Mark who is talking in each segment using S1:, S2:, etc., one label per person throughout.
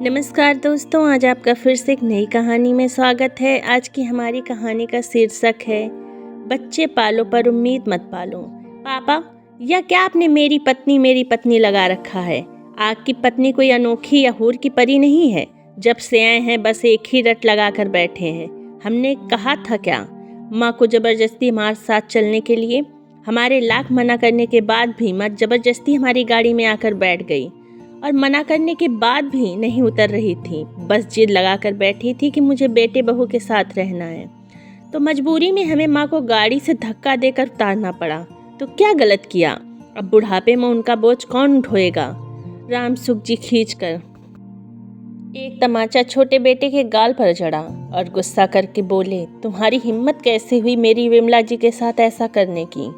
S1: नमस्कार दोस्तों, आज आपका फिर से एक नई कहानी में स्वागत है। आज की हमारी कहानी का शीर्षक है बच्चे पालो पर उम्मीद मत पालो। पापा, या क्या आपने मेरी पत्नी लगा रखा है? आपकी पत्नी कोई अनोखी या हूर की परी नहीं है। जब से आए हैं बस एक ही रट लगा कर बैठे हैं। हमने कहा था क्या माँ को जबरदस्ती हमारे साथ चलने के लिए? हमारे लाख मना करने के बाद भी माँ जबरदस्ती हमारी गाड़ी में आकर बैठ गई और मना करने के बाद भी नहीं उतर रही थी। बस जिद लगाकर बैठी थी कि मुझे बेटे बहू के साथ रहना है। तो मजबूरी में हमें माँ को गाड़ी से धक्का देकर उतारना पड़ा। तो क्या गलत किया? अब बुढ़ापे में उनका बोझ कौन उठाएगा? राम सुख जी खींचकर एक तमाचा छोटे बेटे के गाल पर चढ़ा और गुस्सा करके बोले, तुम्हारी हिम्मत कैसे हुई मेरी विमला जी के साथ ऐसा करने की?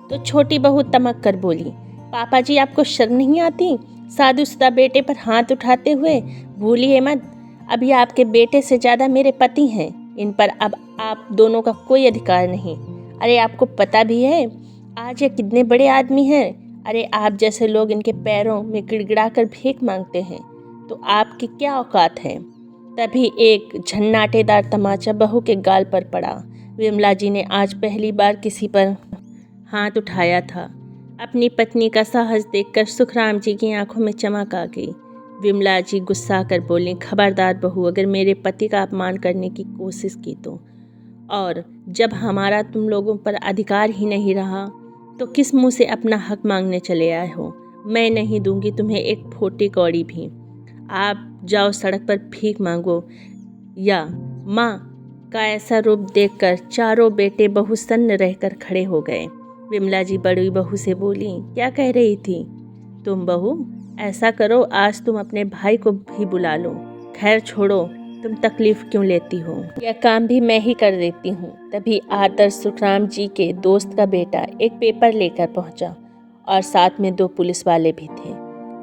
S1: तो छोटी बहू तमक कर बोली, पापा जी आपको शर्म नहीं आती? साधुसुदा बेटे पर हाथ उठाते हुए भूलिए मत, अभी आपके बेटे से ज़्यादा मेरे पति हैं। इन पर अब आप दोनों का कोई अधिकार नहीं। अरे आपको पता भी है आज ये कितने बड़े आदमी हैं? अरे आप जैसे लोग इनके पैरों में गिड़गिड़ा कर भीख मांगते हैं, तो आपकी क्या औकात है? तभी एक झन्नाटेदार तमाचा बहू के गाल पर पड़ा। विमला जी ने आज पहली बार किसी पर हाथ उठाया था। अपनी पत्नी का साहस देखकर सुखराम जी की आंखों में चमक आ गई। विमला जी गुस्सा कर बोली, खबरदार बहू, अगर मेरे पति का अपमान करने की कोशिश की तो, और जब हमारा तुम लोगों पर अधिकार ही नहीं रहा तो किस मुंह से अपना हक मांगने चले आए हो? मैं नहीं दूंगी तुम्हें एक फोटी कौड़ी भी। आप जाओ सड़क पर भीख मांगो। या माँ का ऐसा रूप देखकर चारों बेटे बहू सन्न रहकर खड़े हो गए। विमला जी बड़ी बहू से बोली, क्या कह रही थी तुम बहू? ऐसा करो, आज तुम अपने भाई को भी बुला लो। खैर छोड़ो, तुम तकलीफ क्यों लेती हो? यह काम भी मैं ही कर देती हूँ। तभी आदर्श सुखराम जी के दोस्त का बेटा एक पेपर लेकर पहुँचा और साथ में 2 पुलिस वाले भी थे।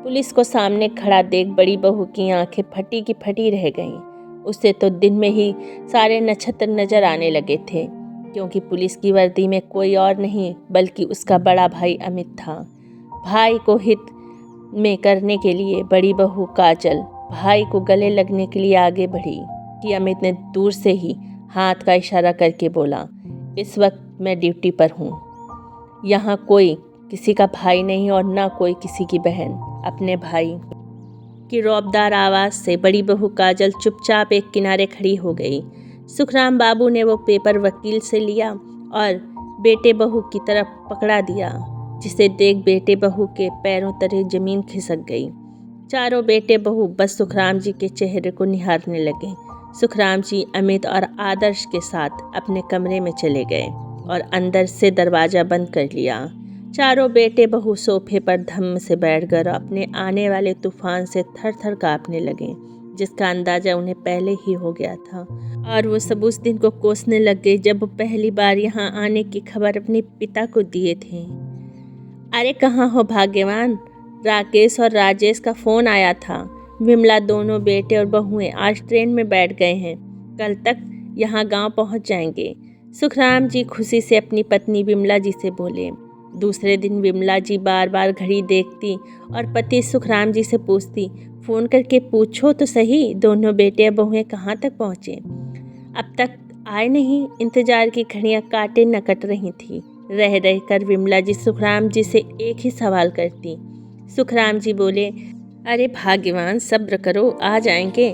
S1: पुलिस को सामने खड़ा देख बड़ी बहू की आंखें फटी की फटी रह गईं। उसे तो दिन में ही सारे नक्षत्र नजर आने लगे थे, क्योंकि पुलिस की वर्दी में कोई और नहीं बल्कि उसका बड़ा भाई अमित था। भाई को हित में करने के लिए बड़ी बहू काजल भाई को गले लगने के लिए आगे बढ़ी कि अमित ने दूर से ही हाथ का इशारा करके बोला, इस वक्त मैं ड्यूटी पर हूँ। यहाँ कोई किसी का भाई नहीं और ना कोई किसी की बहन। अपने भाई की रौबदार आवाज़ से बड़ी बहू काजल चुपचाप एक किनारे खड़ी हो गई। सुखराम बाबू ने वो पेपर वकील से लिया और बेटे बहू की तरफ पकड़ा दिया, जिसे देख बेटे बहू के पैरों तले जमीन खिसक गई। चारों बेटे बहू बस सुखराम जी के चेहरे को निहारने लगे। सुखराम जी अमित और आदर्श के साथ अपने कमरे में चले गए और अंदर से दरवाज़ा बंद कर लिया। चारों बेटे बहू सोफे पर धम्म से बैठकर अपने आने वाले तूफान से थर थर काँपने लगे, जिसका अंदाज़ा उन्हें पहले ही हो गया था। और वो सब उस दिन को कोसने लग गए जब वो पहली बार यहाँ आने की खबर अपने पिता को दिए थे। अरे कहाँ हो भाग्यवान? राकेश और राजेश का फ़ोन आया था। विमला दोनों बेटे और बहुएं आज ट्रेन में बैठ गए हैं। कल तक यहाँ गांव पहुँच जाएंगे। सुखराम जी खुशी से अपनी पत्नी विमला जी से बोले। दूसरे दिन विमला जी बार बार घड़ी देखती और पति सुखराम जी से पूछती, फ़ोन करके पूछो तो सही दोनों बेटे और बहुएं कहाँ तक पहुँचे। अब तक आए नहीं। इंतजार की घड़ियाँ काटे न कट रही थी। रह रह कर विमला जी सुखराम जी से एक ही सवाल करती। सुखराम जी बोले, अरे भाग्यवान, सब्र करो, आ जाएंगे।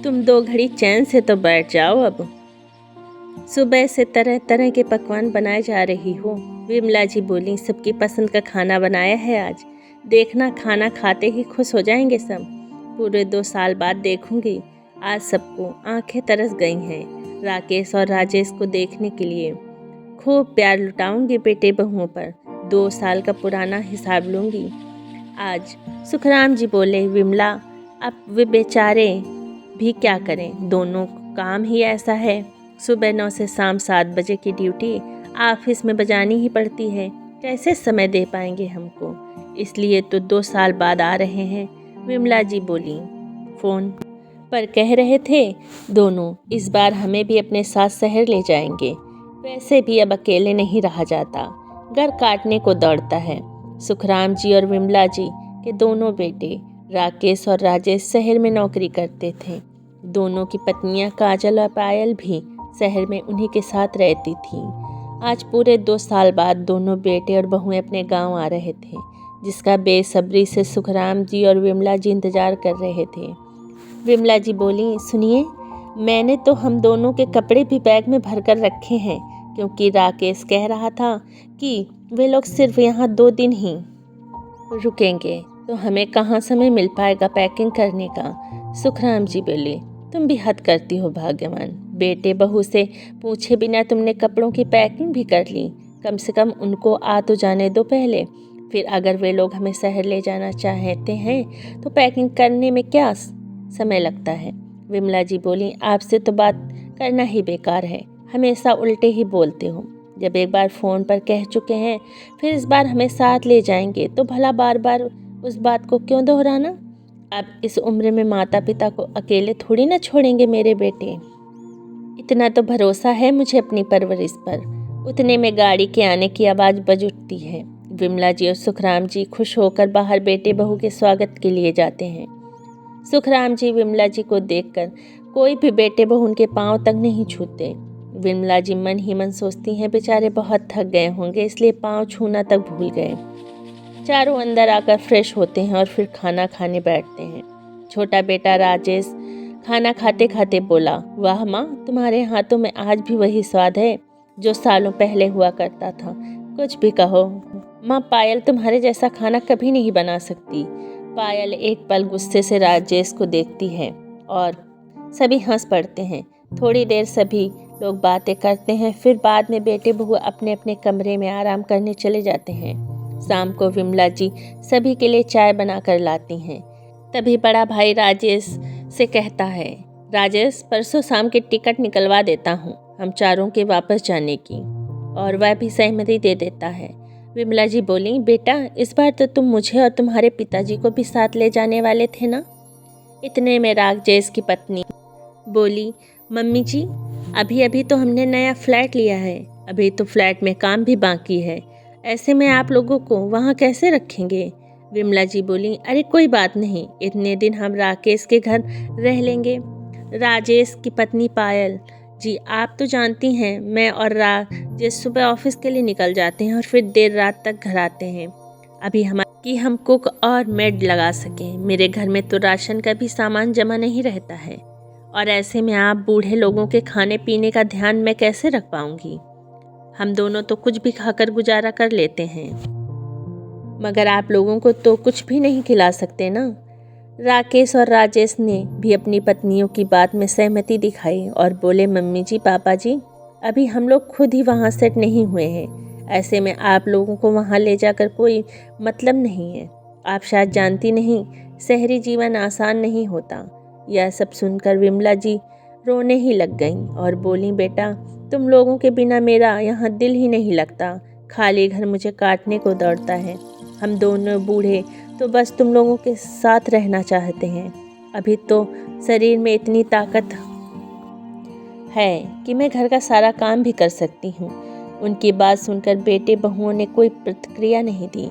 S1: तुम 2 घड़ी चैन से तो बैठ जाओ। अब सुबह से तरह तरह के पकवान बनाए जा रही हो। विमला जी बोली, सबकी पसंद का खाना बनाया है आज। देखना, खाना खाते ही खुश हो जाएंगे सब। पूरे 2 साल बाद देखूंगी। आज सबको आंखें तरस गई हैं राकेश और राजेश को देखने के लिए। खूब प्यार लुटाऊंगी बेटे बहुओं पर। 2 साल का पुराना हिसाब लूंगी आज। सुखराम जी बोले, विमला अब वे बेचारे भी क्या करें, दोनों काम ही ऐसा है। सुबह 9 से शाम 7 बजे की ड्यूटी ऑफिस में बजानी ही पड़ती है। कैसे समय दे पाएंगे हमको? इसलिए तो 2 साल बाद आ रहे हैं। विमला जी बोली। फ़ोन पर कह रहे थे दोनों, इस बार हमें भी अपने साथ शहर ले जाएंगे। वैसे भी अब अकेले नहीं रहा जाता, घर काटने को दौड़ता है। सुखराम जी और विमला जी के दोनों बेटे राकेश और राजेश शहर में नौकरी करते थे। दोनों की पत्नियां काजल और पायल भी शहर में उन्हीं के साथ रहती थीं। आज पूरे 2 साल बाद दोनों बेटे और बहुएं अपने गांव आ रहे थे, जिसका बेसब्री से सुखराम जी और विमला जी इंतजार कर रहे थे। विमला जी बोली, सुनिए, मैंने तो हम दोनों के कपड़े भी बैग में भरकर रखे हैं, क्योंकि राकेश कह रहा था कि वे लोग सिर्फ यहाँ 2 दिन ही रुकेंगे, तो हमें कहाँ समय मिल पाएगा पैकिंग करने का। सुखराम जी बोले, तुम भी हद करती हो भाग्यवान। बेटे बहू से पूछे बिना तुमने कपड़ों की पैकिंग भी कर ली। कम से कम उनको आ तो जाने दो पहले, फिर अगर वे लोग हमें शहर ले जाना चाहते हैं तो पैकिंग करने में क्या समय लगता है। विमला जी बोली, आपसे तो बात करना ही बेकार है, हमेशा उल्टे ही बोलते हो। जब एक बार फ़ोन पर कह चुके हैं, फिर इस बार हमें साथ ले जाएंगे, तो भला बार बार उस बात को क्यों दोहराना। अब इस उम्र में माता पिता को अकेले थोड़ी ना छोड़ेंगे मेरे बेटे। इतना तो भरोसा है मुझे अपनी परवरिश पर। उतने में गाड़ी के आने की आवाज़ बज उठती है। विमला जी और सुखराम जी खुश होकर बाहर बेटे बहू के स्वागत के लिए जाते हैं। सुखराम जी विमला जी को देखकर कोई भी बेटे बहू उनके पांव तक नहीं छूते। विमला जी मन ही मन सोचती हैं, बेचारे बहुत थक गए होंगे, इसलिए पांव छूना तक भूल गए। चारों अंदर आकर फ्रेश होते हैं और फिर खाना खाने बैठते हैं। छोटा बेटा राजेश खाना खाते खाते बोला, वाह माँ, तुम्हारे हाथों में आज भी वही स्वाद है जो सालों पहले हुआ करता था। कुछ भी कहो माँ, पायल तुम्हारे जैसा खाना कभी नहीं बना सकती। पायल एक पल गुस्से से राजेश को देखती है और सभी हंस पड़ते हैं। थोड़ी देर सभी लोग बातें करते हैं, फिर बाद में बेटे बहू अपने अपने कमरे में आराम करने चले जाते हैं। शाम को विमला जी सभी के लिए चाय बनाकर लाती हैं। तभी बड़ा भाई राजेश से कहता है, राजेश, परसों शाम की टिकट निकलवा देता हूँ हम चारों के वापस जाने की, और वह भी सहमति दे देता है। विमला जी बोली, बेटा, इस बार तो तुम मुझे और तुम्हारे पिताजी को भी साथ ले जाने वाले थे ना। इतने में राजेश की पत्नी बोली, मम्मी जी, अभी अभी तो हमने नया फ्लैट लिया है, अभी तो फ्लैट में काम भी बाकी है, ऐसे में आप लोगों को वहाँ कैसे रखेंगे। विमला जी बोली, अरे कोई बात नहीं, इतने दिन हम राकेश के घर रह लेंगे। राजेश की पत्नी पायल जी, आप तो जानती हैं, मैं और राजेश सुबह ऑफिस के लिए निकल जाते हैं और फिर देर रात तक घर आते हैं। अभी कि हम कुक और मेड लगा सकें। मेरे घर में तो राशन का भी सामान जमा नहीं रहता है, और ऐसे में आप बूढ़े लोगों के खाने पीने का ध्यान मैं कैसे रख पाऊंगी। हम दोनों तो कुछ भी खाकर गुजारा कर लेते हैं, मगर आप लोगों को तो कुछ भी नहीं खिला सकते ना। राकेश और राजेश ने भी अपनी पत्नियों की बात में सहमति दिखाई और बोले, मम्मी जी, पापा जी, अभी हम लोग खुद ही वहाँ सेट नहीं हुए हैं, ऐसे में आप लोगों को वहाँ ले जाकर कोई मतलब नहीं है। आप शायद जानती नहीं, शहरी जीवन आसान नहीं होता। यह सब सुनकर विमला जी रोने ही लग गईं और बोली, बेटा, तुम लोगों के बिना मेरा यहाँ दिल ही नहीं लगता, खाली घर मुझे काटने को दौड़ता है। हम दोनों बूढ़े तो बस तुम लोगों के साथ रहना चाहते हैं। अभी तो शरीर में इतनी ताकत है कि मैं घर का सारा काम भी कर सकती हूँ। उनकी बात सुनकर बेटे बहुओं ने कोई प्रतिक्रिया नहीं दी।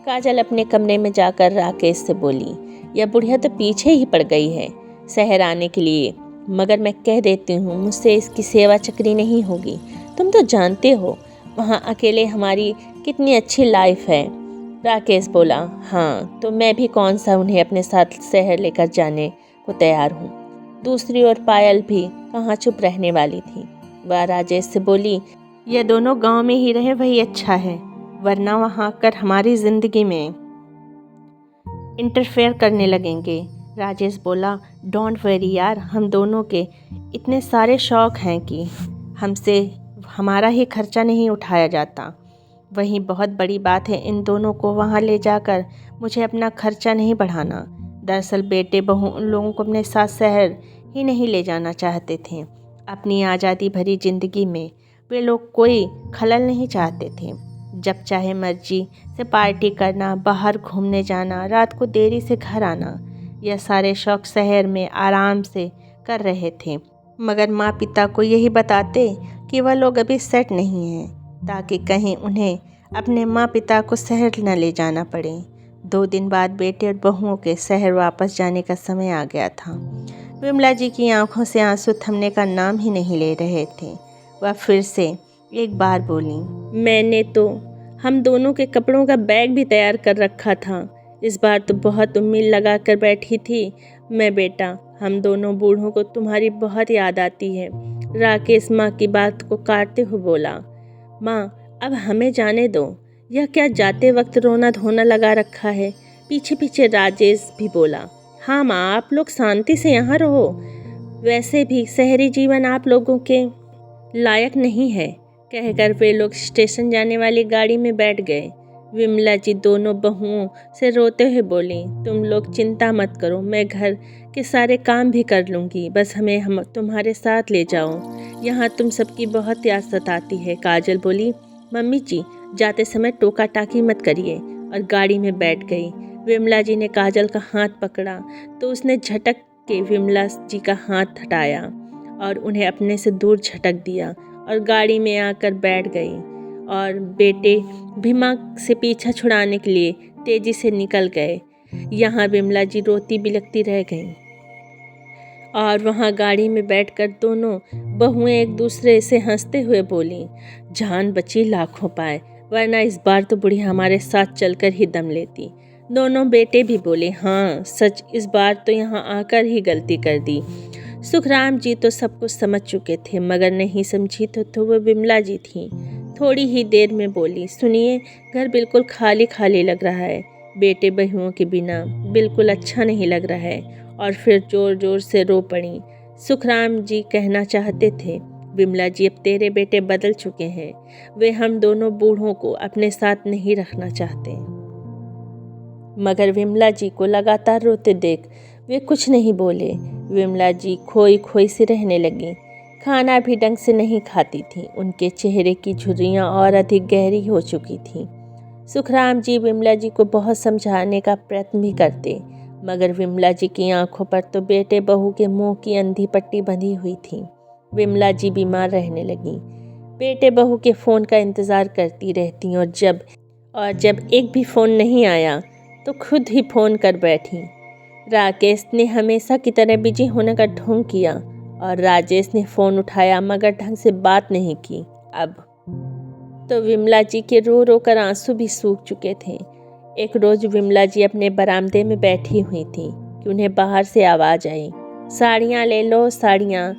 S1: काजल अपने कमरे में जाकर राकेश से बोली, यह बुढ़िया तो पीछे ही पड़ गई है शहर आने के लिए, मगर मैं कह देती हूँ, मुझसे इसकी सेवा चक्री नहीं होगी। तुम तो जानते हो वहाँ अकेले हमारी कितनी अच्छी लाइफ है। राकेश बोला, हाँ, तो मैं भी कौन सा उन्हें अपने साथ शहर लेकर जाने को तैयार हूँ। दूसरी ओर पायल भी कहाँ चुप रहने वाली थी। वह राजेश से बोली, यह दोनों गांव में ही रहे वही अच्छा है, वरना वहाँ आकर हमारी ज़िंदगी में इंटरफेयर करने लगेंगे। राजेश बोला, डोंट वरी यार, हम दोनों के इतने सारे शौक़ हैं कि हमसे हमारा ही खर्चा नहीं उठाया जाता। वही बहुत बड़ी बात है इन दोनों को वहाँ ले जाकर मुझे अपना खर्चा नहीं बढ़ाना। दरअसल बेटे बहू उन लोगों को अपने साथ शहर ही नहीं ले जाना चाहते थे। अपनी आज़ादी भरी ज़िंदगी में वे लोग कोई खलल नहीं चाहते थे। जब चाहे मर्जी से पार्टी करना, बाहर घूमने जाना, रात को देरी से घर आना, यह सारे शौक़ शहर में आराम से कर रहे थे। मगर माँ पिता को यही बताते कि वह लोग अभी सेट नहीं हैं, ताकि कहीं उन्हें अपने माँ पिता को शहर न ले जाना पड़े। 2 दिन बाद बेटे और बहुओं के शहर वापस जाने का समय आ गया था। विमला जी की आंखों से आंसू थमने का नाम ही नहीं ले रहे थे। वह फिर से एक बार बोली, मैंने तो हम दोनों के कपड़ों का बैग भी तैयार कर रखा था। इस बार तो बहुत उम्मीद लगा कर बैठी थी मैं। बेटा, हम दोनों बूढ़ों को तुम्हारी बहुत याद आती है। राकेश माँ की बात को काटते हुए बोला, माँ अब हमें जाने दो। यह क्या जाते वक्त रोना धोना लगा रखा है। पीछे पीछे राजेश भी बोला, हाँ माँ, आप लोग शांति से यहाँ रहो। वैसे भी शहरी जीवन आप लोगों के लायक नहीं है। कहकर वे लोग स्टेशन जाने वाली गाड़ी में बैठ गए। विमला जी दोनों बहुओं से रोते हुए बोली, तुम लोग चिंता मत करो, मैं घर के सारे काम भी कर लूँगी, बस हमें हम तुम्हारे साथ ले जाओ। यहाँ तुम सबकी बहुत याद सताती है। काजल बोली, मम्मी जी जाते समय टोका टाकी मत करिए, और गाड़ी में बैठ गई। विमला जी ने काजल का हाथ पकड़ा तो उसने झटक के विमला जी का हाथ हटाया और उन्हें अपने से दूर झटक दिया और गाड़ी में आकर बैठ गई। और बेटे भीमा से पीछा छुड़ाने के लिए तेजी से निकल गए। यहाँ विमला जी रोती बिलखती रह गईं। और वहाँ गाड़ी में बैठकर दोनों बहुएं एक दूसरे से हंसते हुए बोली, जान बची लाखों पाए, वरना इस बार तो बुढ़िया हमारे साथ चलकर ही दम लेती। दोनों बेटे भी बोले, हाँ सच, इस बार तो यहाँ आकर ही गलती कर दी। सुखराम जी तो सब कुछ समझ चुके थे, मगर नहीं समझी तो वो विमला जी थी। थोड़ी ही देर में बोली, सुनिए, घर बिल्कुल खाली खाली लग रहा है। बेटे बहुओं के बिना बिल्कुल अच्छा नहीं लग रहा है। और फिर जोर जोर से रो पड़ी। सुखराम जी कहना चाहते थे, विमला जी अब तेरे बेटे बदल चुके हैं, वे हम दोनों बूढ़ों को अपने साथ नहीं रखना चाहते। मगर विमला जी को लगातार रोते देख वे कुछ नहीं बोले। विमला जी खोई खोई सी रहने लगी। खाना भी ढंग से नहीं खाती थी। उनके चेहरे की झुर्रियाँ और अधिक गहरी हो चुकी थी। सुखराम जी विमला जी को बहुत समझाने का प्रयत्न भी करते, मगर विमला जी की आंखों पर तो बेटे बहू के मुंह की अंधी पट्टी बंधी हुई थी। विमला जी बीमार रहने लगी। बेटे बहू के फ़ोन का इंतज़ार करती रहती और जब एक भी फ़ोन नहीं आया तो खुद ही फ़ोन कर बैठी। राकेश ने हमेशा की तरह बिजी होने का ढोंग किया और राजेश ने फ़ोन उठाया, मगर ढंग से बात नहीं की। अब तो विमला जी के रो रो कर आंसू भी सूख चुके थे। एक रोज़ विमला जी अपने बरामदे में बैठी हुई थी कि उन्हें बाहर से आवाज़ आई, साड़ियाँ ले लो, साड़ियाँ।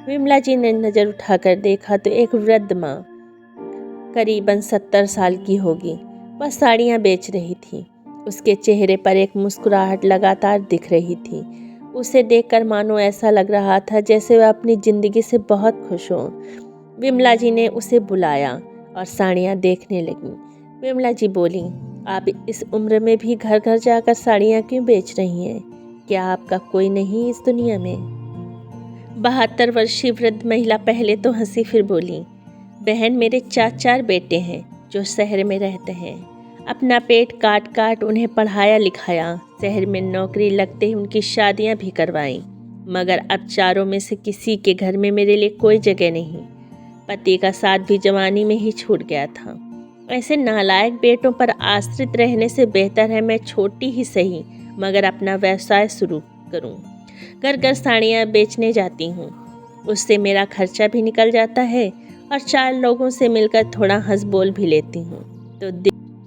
S1: विमला जी ने नज़र उठाकर देखा तो एक वृद्ध माँ, करीबन 70 साल की होगी, वह साड़ियाँ बेच रही थी। उसके चेहरे पर एक मुस्कुराहट लगातार दिख रही थी। उसे देखकर मानो ऐसा लग रहा था जैसे वह अपनी ज़िंदगी से बहुत खुश हो। विमला जी ने उसे बुलाया और साड़ियाँ देखने लगी। विमला जी बोली, आप इस उम्र में भी घर घर जाकर साड़ियाँ क्यों बेच रही हैं? क्या आपका कोई नहीं इस दुनिया में? 72 वर्षीय वृद्ध महिला पहले तो हंसी, फिर बोली, बहन, मेरे 4 बेटे हैं जो शहर में रहते हैं। अपना पेट काट काट उन्हें पढ़ाया लिखाया, शहर में नौकरी लगते ही उनकी शादियां भी करवाईं, मगर अब चारों में से किसी के घर में मेरे लिए कोई जगह नहीं। पति का साथ भी जवानी में ही छूट गया था। ऐसे नालायक बेटों पर आश्रित रहने से बेहतर है मैं छोटी ही सही मगर अपना व्यवसाय शुरू करूं। घर घर साड़ियाँ बेचने जाती हूँ, उससे मेरा खर्चा भी निकल जाता है और 4 लोगों से मिलकर थोड़ा हंस बोल भी लेती हूँ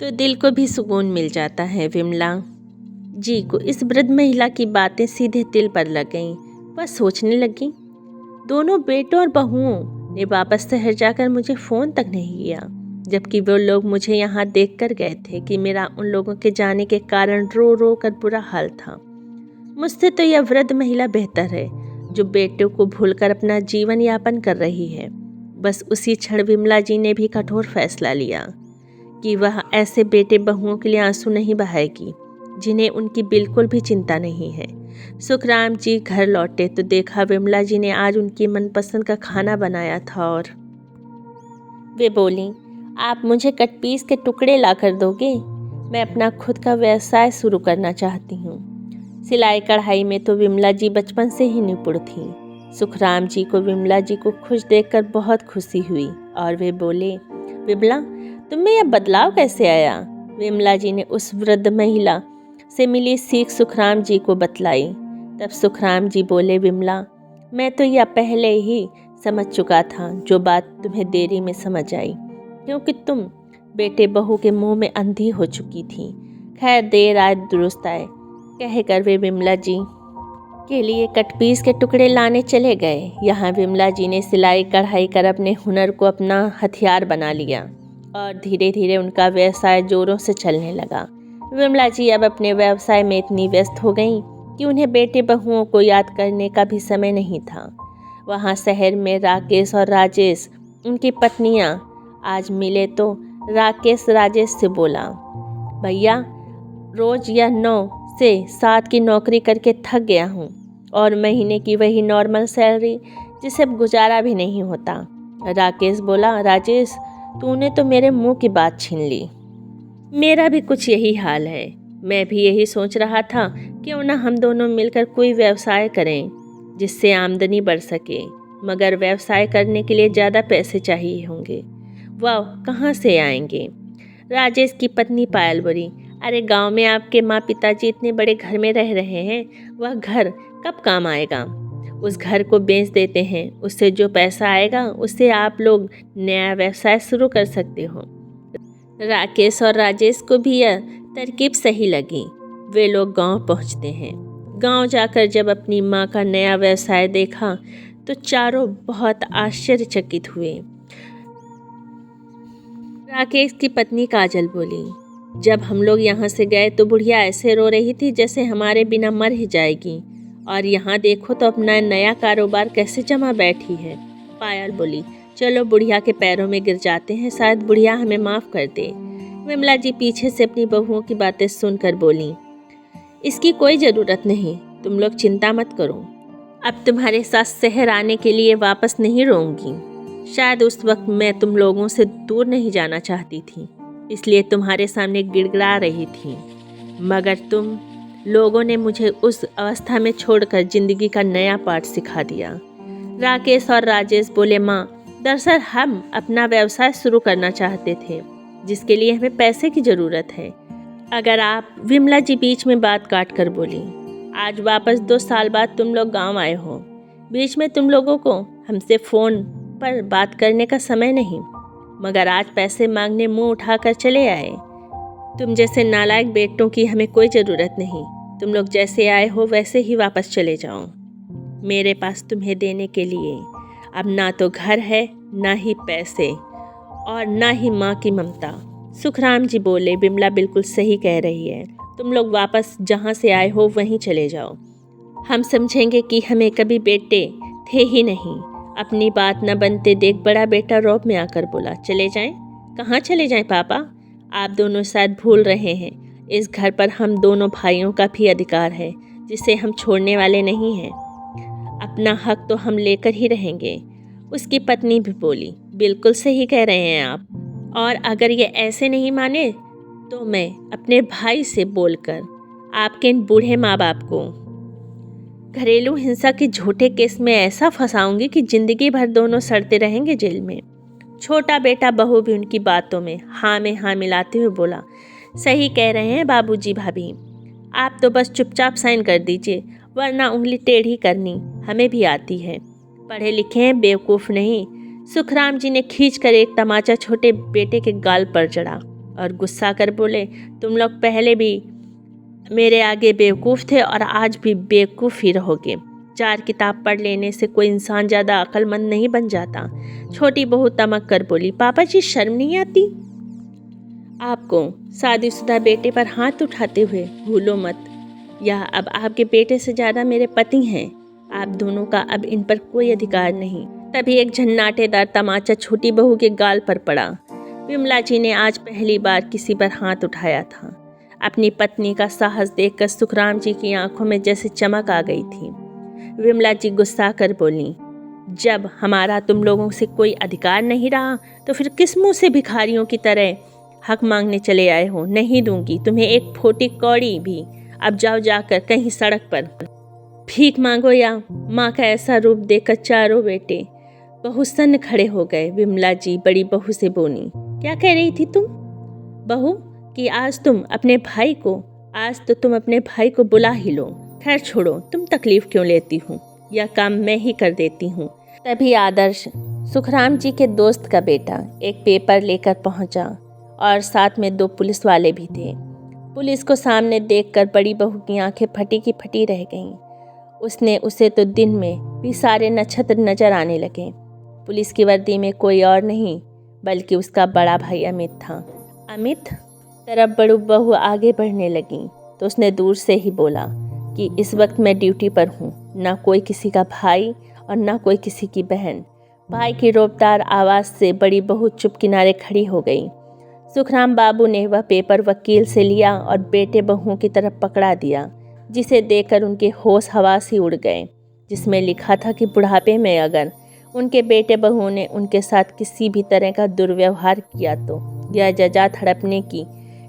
S1: तो दिल को भी सुकून मिल जाता है। विमला जी को इस वृद्ध महिला की बातें सीधे दिल पर लग गईं। वह सोचने लगी, दोनों बेटों और बहुओं ने वापस शहर जाकर मुझे फ़ोन तक नहीं किया, जबकि वो लोग मुझे यहाँ देखकर गए थे कि मेरा उन लोगों के जाने के कारण रो रो कर बुरा हाल था। मुझसे तो यह वृद्ध महिला बेहतर है जो बेटों को भूलकर अपना जीवन यापन कर रही है। बस उसी क्षण विमला जी ने भी कठोर फैसला लिया कि वह ऐसे बेटे बहुओं के लिए आंसू नहीं बहाएगी जिन्हें उनकी बिल्कुल भी चिंता नहीं है। सुखराम जी घर लौटे तो देखा विमला जी ने आज उनकी मनपसंद का खाना बनाया था और वे बोली, आप मुझे कट पीस के टुकड़े ला कर दोगे? मैं अपना खुद का व्यवसाय शुरू करना चाहती हूँ। सिलाई कढ़ाई में तो विमला जी बचपन से ही निपुण थीं। सुखराम जी को विमला जी को खुश देखकर बहुत खुशी हुई और वे बोले, विमला, तुम में यह बदलाव कैसे आया? विमला जी ने उस वृद्ध महिला से मिली सीख सुखराम जी को बतलाई। तब सुखराम जी बोले, विमला, मैं तो यह पहले ही समझ चुका था, जो बात तुम्हें देरी में समझ आई, क्योंकि तुम बेटे बहू के मुंह में अंधी हो चुकी थी। खैर, देर आए दुरुस्त आए, कहकर वे विमला जी के लिए कटपीस के टुकड़े लाने चले गए। यहाँ विमला जी ने सिलाई कढ़ाई कर अपने हुनर को अपना हथियार बना लिया और धीरे धीरे उनका व्यवसाय जोरों से चलने लगा। विमला जी अब अपने व्यवसाय में इतनी व्यस्त हो गईं कि उन्हें बेटे बहुओं को याद करने का भी समय नहीं था। वहाँ शहर में राकेश और राजेश, उनकी पत्नियाँ, आज मिले तो राकेश राजेश से बोला, भैया, रोज़ यह 9 से 7 की नौकरी करके थक गया हूँ और महीने की वही नॉर्मल सैलरी जिसे अब गुजारा भी नहीं होता। राकेश बोला, राजेश, तूने तो मेरे मुंह की बात छीन ली। मेरा भी कुछ यही हाल है। मैं भी यही सोच रहा था, क्यों ना हम दोनों मिलकर कोई व्यवसाय करें जिससे आमदनी बढ़ सके, मगर व्यवसाय करने के लिए ज़्यादा पैसे चाहिए होंगे। वाह, कहाँ से आएंगे? राजेश की पत्नी पायल बोली, अरे गांव में आपके माँ पिताजी इतने बड़े घर में रह रहे हैं, वह घर कब काम आएगा? उस घर को बेच देते हैं, उससे जो पैसा आएगा उससे आप लोग नया व्यवसाय शुरू कर सकते हो। राकेश और राजेश को भी यह तरकीब सही लगी। वे लोग गांव पहुंचते हैं। गांव जाकर जब अपनी माँ का नया व्यवसाय देखा तो चारों बहुत आश्चर्यचकित हुए। राकेश की पत्नी काजल बोली, जब हम लोग यहाँ से गए तो बुढ़िया ऐसे रो रही थी जैसे हमारे बिना मर ही जाएगी, और यहाँ देखो तो अपना नया कारोबार कैसे जमा बैठी है। पायल बोली, चलो बुढ़िया के पैरों में गिर जाते हैं, शायद बुढ़िया हमें माफ़ कर दे। विमला जी पीछे से अपनी बहुओं की बातें सुनकर बोली, इसकी कोई ज़रूरत नहीं, तुम लोग चिंता मत करो। अब तुम्हारे साथ शहर आने के लिए वापस नहीं रहूँगी। शायद उस वक्त मैं तुम लोगों से दूर नहीं जाना चाहती थी, इसलिए तुम्हारे सामने गिड़गिड़ा रही थी, मगर तुम लोगों ने मुझे उस अवस्था में छोड़कर ज़िंदगी का नया पाठ सिखा दिया। राकेश और राजेश बोले, माँ, दरअसल हम अपना व्यवसाय शुरू करना चाहते थे, जिसके लिए हमें पैसे की ज़रूरत है। अगर आप, विमला जी बीच में बात काट कर बोली, आज वापस 2 साल बाद तुम लोग गांव आए हो, बीच में तुम लोगों को हमसे फ़ोन पर बात करने का समय नहीं, मगर आज पैसे मांगने मुंह उठाकर चले आए। तुम जैसे नालायक बेटों की हमें कोई ज़रूरत नहीं। तुम लोग जैसे आए हो वैसे ही वापस चले जाओ। मेरे पास तुम्हें देने के लिए अब ना तो घर है, ना ही पैसे, और ना ही माँ की ममता। सुखराम जी बोले, विमला बिल्कुल सही कह रही है, तुम लोग वापस जहाँ से आए हो वहीं चले जाओ। हम समझेंगे कि हमें कभी बेटे थे ही नहीं। अपनी बात न बनते देख बड़ा बेटा रौब में आकर बोला, चले जाएं? कहाँ चले जाएं पापा? आप दोनों शायद भूल रहे हैं, इस घर पर हम दोनों भाइयों का भी अधिकार है, जिसे हम छोड़ने वाले नहीं हैं। अपना हक तो हम लेकर ही रहेंगे। उसकी पत्नी भी बोली, बिल्कुल सही कह रहे हैं आप, और अगर ये ऐसे नहीं माने तो मैं अपने भाई से बोलकर आपके इन बूढ़े माँ बाप को घरेलू हिंसा के झूठे केस में ऐसा फंसाऊंगी कि जिंदगी भर दोनों सड़ते रहेंगे जेल में। छोटा बेटा बहू भी उनकी बातों में हाँ मिलाते हुए बोला, सही कह रहे हैं बाबूजी भाभी, आप तो बस चुपचाप साइन कर दीजिए, वरना उंगली टेढ़ी करनी हमें भी आती है, पढ़े लिखे हैं, बेवकूफ़ नहीं। सुखराम जी ने खींचकर एक तमाचा छोटे बेटे के गाल पर चढ़ा और गुस्सा कर बोले, तुम लोग पहले भी मेरे आगे बेवकूफ़ थे और आज भी बेवकूफ़ ही रहोगे। 4 किताब पढ़ लेने से कोई इंसान ज़्यादा अक्लमंद नहीं बन जाता। छोटी बहू तमक कर बोली, पापा जी शर्म नहीं आती आपको शादीशुदा बेटे पर हाथ उठाते हुए? भूलो मत, यह अब आपके बेटे से ज़्यादा मेरे पति हैं। आप दोनों का अब इन पर कोई अधिकार नहीं। तभी एक झन्नाटेदार तमाचा छोटी बहू के गाल पर पड़ा। विमला जी ने आज पहली बार किसी पर हाथ उठाया था। अपनी पत्नी का साहस देखकर सुखराम जी की आंखों में जैसे चमक आ गई थी। विमला जी गुस्सा कर बोली, जब हमारा तुम लोगों से कोई अधिकार नहीं रहा तो फिर किस मुँह से भिखारियों की तरह हक मांगने चले आए हो? नहीं दूंगी तुम्हें एक फोटी कौड़ी भी। अब जाओ जाकर कहीं सड़क पर भीख मांगो, या माँ का ऐसा रूप देखकर चारों बेटे बहू सन्न खड़े हो गए। विमला जी बड़ी बहू से बोली, क्या कह रही थी तुम? बहू, कि आज तो तुम अपने भाई को बुला ही लो। खैर छोड़ो, तुम तकलीफ़ क्यों लेती हूँ, यह काम मैं ही कर देती हूँ। तभी आदर्श, सुखराम जी के दोस्त का बेटा, एक पेपर लेकर पहुँचा और साथ में 2 पुलिस वाले भी थे। पुलिस को सामने देखकर बड़ी बहू की आंखें फटी की फटी रह गईं। उसे तो दिन में भी सारे नक्षत्र नजर आने लगे। पुलिस की वर्दी में कोई और नहीं बल्कि उसका बड़ा भाई अमित था। अमित तरफ बड़ी बहू आगे बढ़ने लगी तो उसने दूर से ही बोला कि इस वक्त मैं ड्यूटी पर हूँ, ना कोई किसी का भाई और ना कोई किसी की बहन। भाई की रोबदार आवाज़ से बड़ी बहू चुप किनारे खड़ी हो गई। सुखराम बाबू ने वह पेपर वकील से लिया और बेटे बहू की तरफ पकड़ा दिया, जिसे देखकर उनके होश हवास ही उड़ गए, जिसमें लिखा था कि बुढ़ापे में अगर उनके बेटे बहू ने उनके साथ किसी भी तरह का दुर्व्यवहार किया तो या जजात हड़पने के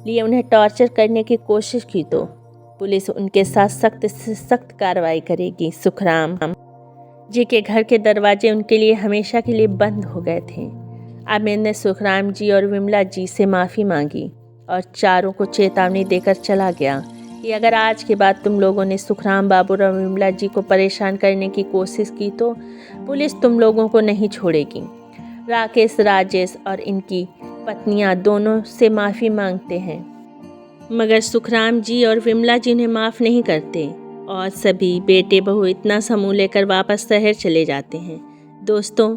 S1: लिए उन्हें टॉर्चर करने की कोशिश की तो पुलिस उनके साथ सख्त से सख्त कार्रवाई करेगी। सुखराम जी के घर के दरवाजे उनके लिए हमेशा के लिए बंद हो गए थे। अमित ने सुखराम जी और विमला जी से माफ़ी मांगी और चारों को चेतावनी देकर चला गया कि अगर आज के बाद तुम लोगों ने सुखराम बाबू और विमला जी को परेशान करने की कोशिश की तो पुलिस तुम लोगों को नहीं छोड़ेगी। राकेश, राजेश और इनकी पत्नियां दोनों से माफ़ी मांगते हैं, मगर सुखराम जी और विमला जी उन्हें माफ़ नहीं करते और सभी बेटे बहू इतना समूह लेकर वापस शहर चले जाते हैं। दोस्तों,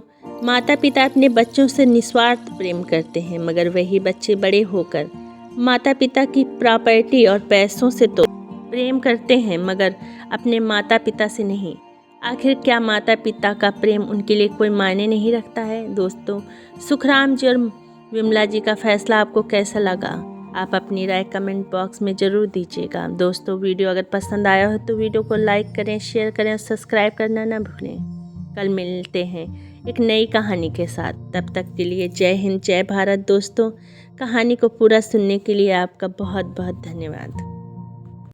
S1: माता पिता अपने बच्चों से निस्वार्थ प्रेम करते हैं, मगर वही बच्चे बड़े होकर माता पिता की प्रॉपर्टी और पैसों से तो प्रेम करते हैं, मगर अपने माता पिता से नहीं। आखिर क्या माता पिता का प्रेम उनके लिए कोई मायने नहीं रखता है? दोस्तों, सुखराम जी और विमला जी का फैसला आपको कैसा लगा? आप अपनी राय कमेंट बॉक्स में ज़रूर दीजिएगा। दोस्तों, वीडियो अगर पसंद आया हो तो वीडियो को लाइक करें, शेयर करें और सब्सक्राइब करना ना भूलें। कल मिलते हैं एक नई कहानी के साथ। तब तक के लिए जय हिंद, जय भारत। दोस्तों, कहानी को पूरा सुनने के लिए आपका बहुत बहुत धन्यवाद।